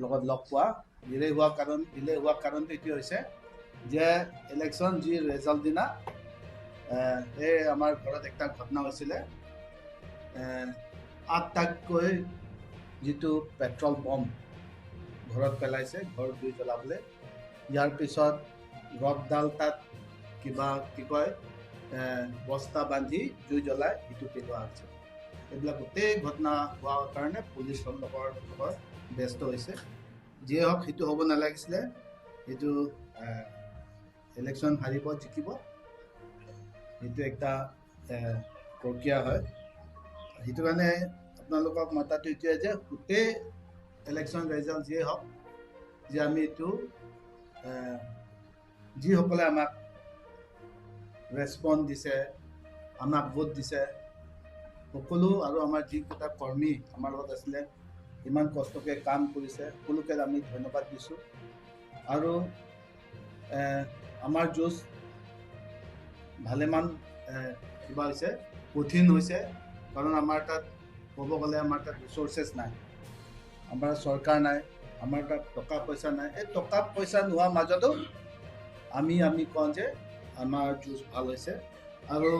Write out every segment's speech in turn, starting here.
লগত লগ পোৱা ডিলে হোৱা কাৰণটো এইটো হৈছে যে ইলেকশ্যন যি ৰেজাল্ট দিনা এই আমাৰ ঘৰত একটা ঘটনা হৈছিলে 8টাকৈ যিটো পেট্ৰল বম্ব ঘৰত পেলাইছে ঘৰ জুই জ্বলাবলৈ ইয়াৰ পিছত ৰথডাল তাত কি কয় বস্তা বান্ধি জুই জ্বলাই সিটো পেলোৱা হৈছে এইবিলাক গোটেই ঘটনা হোৱাৰ কাৰণে পুলিচ লগত ব্যস্ত হৈছে যিয়ে হওক সেইটো হ'ব নালাগিছিলে সেইটো ইলেকশ্যন হাৰিব জিকিব সেইটো একটা প্ৰক্ৰিয়া হয় সেইটো কাৰণে আপোনালোকক মাতাটো এইটোৱে যে গোটেই ইলেকশ্যন ৰিজাল্ট যিয়ে হওক যে আমি এইটো যিসকলে আমাক ৰেছপন্স দিছে আমাক ভোট দিছে সকলো আৰু আমাৰ যিকেইটা কৰ্মী আমাৰ লগত আছিলে ইমান কষ্টকৈ কাম কৰিছে সকলোকে আমি ধন্যবাদ দিছোঁ আৰু আমাৰ যুঁজ ভালেমান কিবা হৈছে কঠিন হৈছে কাৰণ আমাৰ তাত ক'ব গ'লে আমাৰ তাত ৰিচোৰ্চেছ নাই আমাৰ চৰকাৰ নাই আমাৰ তাত টকা পইচা নাই এই টকা পইচা নোহোৱাৰ মাজতো আমি কওঁ যে আমাৰ যুঁজ ভাল হৈছে আৰু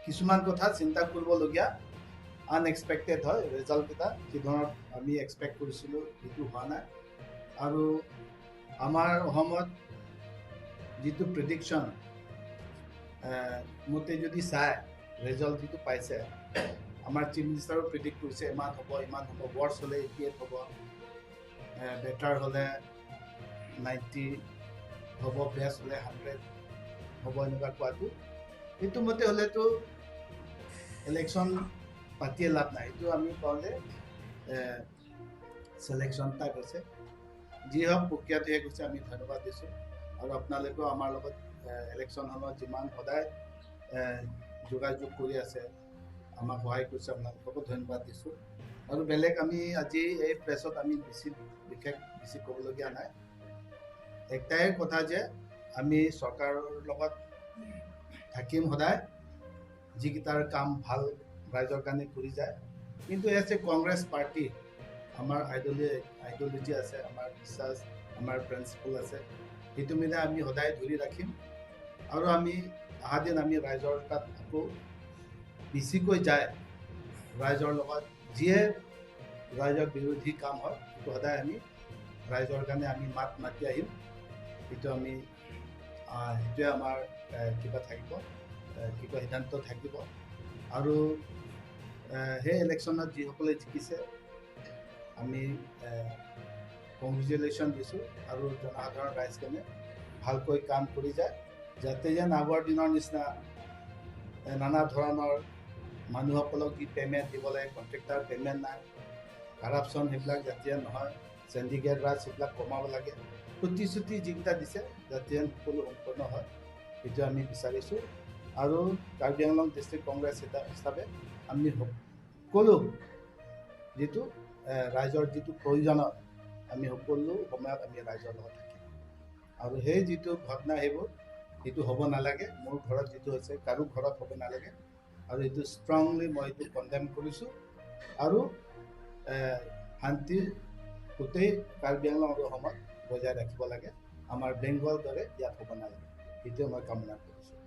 কিছুমান কথা চিন্তা কৰিবলগীয়া আনএক্সপেক্টেড হয় ৰিজাল্টকেইটা যি ধৰণত আমি এক্সপেক্ট কৰিছিলোঁ সেইটো হোৱা নাই আৰু আমাৰ অসমত যিটো প্ৰেডিকশ্যন মতে যদি চাই ৰিজাল্ট যিটো পাইছে আমাৰ চিফ মিনিষ্টাৰো প্ৰেডিক্ট কৰিছে ইমান হ'ব ৱৰ্ছ হ'লে 88 হ'ব বেটাৰ হ'লে 90 হ'ব বেষ্ট হ'লে 100 হ'ব এনেকুৱা কোৱাটো সেইটো মতে হ'লেতো ইলেকশ্যন পাতিয়ে লাভ নাই এইটো আমি কওঁ যে চিলেকশ্যন টাইপ হৈছে যি হওক প্ৰক্ৰিয়াটো শেষ হৈছে আমি ধন্যবাদ দিছোঁ আৰু আপোনালোকেও আমাৰ লগত ইলেকশ্যন সময়ত যিমান সদায় যোগাযোগ কৰি আছে আমাক সহায় কৰিছে আপোনালোককো ধন্যবাদ দিছোঁ আৰু বেলেগ আমি আজি এই প্ৰেছত আমি বেছি ক'বলগীয়া নাই একটাই কথা যে আমি চৰকাৰৰ লগত থাকিম সদায় যিকেইটাৰ কাম ভাল ৰাইজৰ কাৰণে কৰি যায় কিন্তু এজ এ কংগ্ৰেছ পাৰ্টি আমাৰ আইডিঅ'লজি আছে আমাৰ বিশ্বাস আমাৰ প্ৰিন্সিপল আছে সেইটো মানে আমি সদায় ধৰি ৰাখিম আৰু আমি অহা দিন আমি ৰাইজৰ তাত আকৌ বেছিকৈ যায় ৰাইজৰ লগত যিয়ে ৰাইজৰ বিৰোধী কাম হয় সেইটো সদায় আমি ৰাইজৰ কাৰণে আমি মাত মাতি আহিম সেইটো আমি সেইটোৱে আমাৰ কিবা থাকিব সিদ্ধান্ত থাকিব আৰু সেই ইলেকশ্যনত যিসকলে জিকিছে আমি কংগ্ৰেচুলেশ্যন দিছোঁ আৰু জনসাধাৰণ ৰাইজখনে ভালকৈ কাম কৰি যায় যাতে যেন আগৰ দিনৰ নিচিনা নানা ধৰণৰ মানুহসকলক কি পে'মেণ্ট দিব লাগে কণ্ট্ৰেক্টাৰ পে'মেণ্ট নাই কাৰাপশ্যন সেইবিলাক যাতে নহয় চেণ্ডিকেট ৰাজ সেইবিলাক কমাব লাগে প্ৰতিশ্ৰুতি যিকেইটা দিছে যাতে সকলো সম্পূৰ্ণ হয় সেইটো আমি বিচাৰিছোঁ আৰু কাৰ্বি আংলং ডিষ্ট্ৰিক্ট কংগ্ৰেছ হিচাপে আমি সকলো যিটো ৰাইজৰ যিটো প্ৰয়োজনত আমি সকলো সময়ত আমি ৰাইজৰ লগত থাকিম আৰু সেই যিটো ঘটনা সেইটো হ'ব নালাগে মোৰ ঘৰত যিটো হৈছে কাৰো ঘৰত হ'ব নালাগে আৰু এইটো ষ্ট্ৰংলি মই এইটো কণ্ডেম কৰিছোঁ আৰু শান্তিৰ গোটেই কাৰ্বি আংলং আৰু অসমত বজাই ৰাখিব লাগে আমাৰ বেংগলৰ দৰে ইয়াত হ'ব নালাগে সেইটোৱে মই কামনা কৰিছোঁ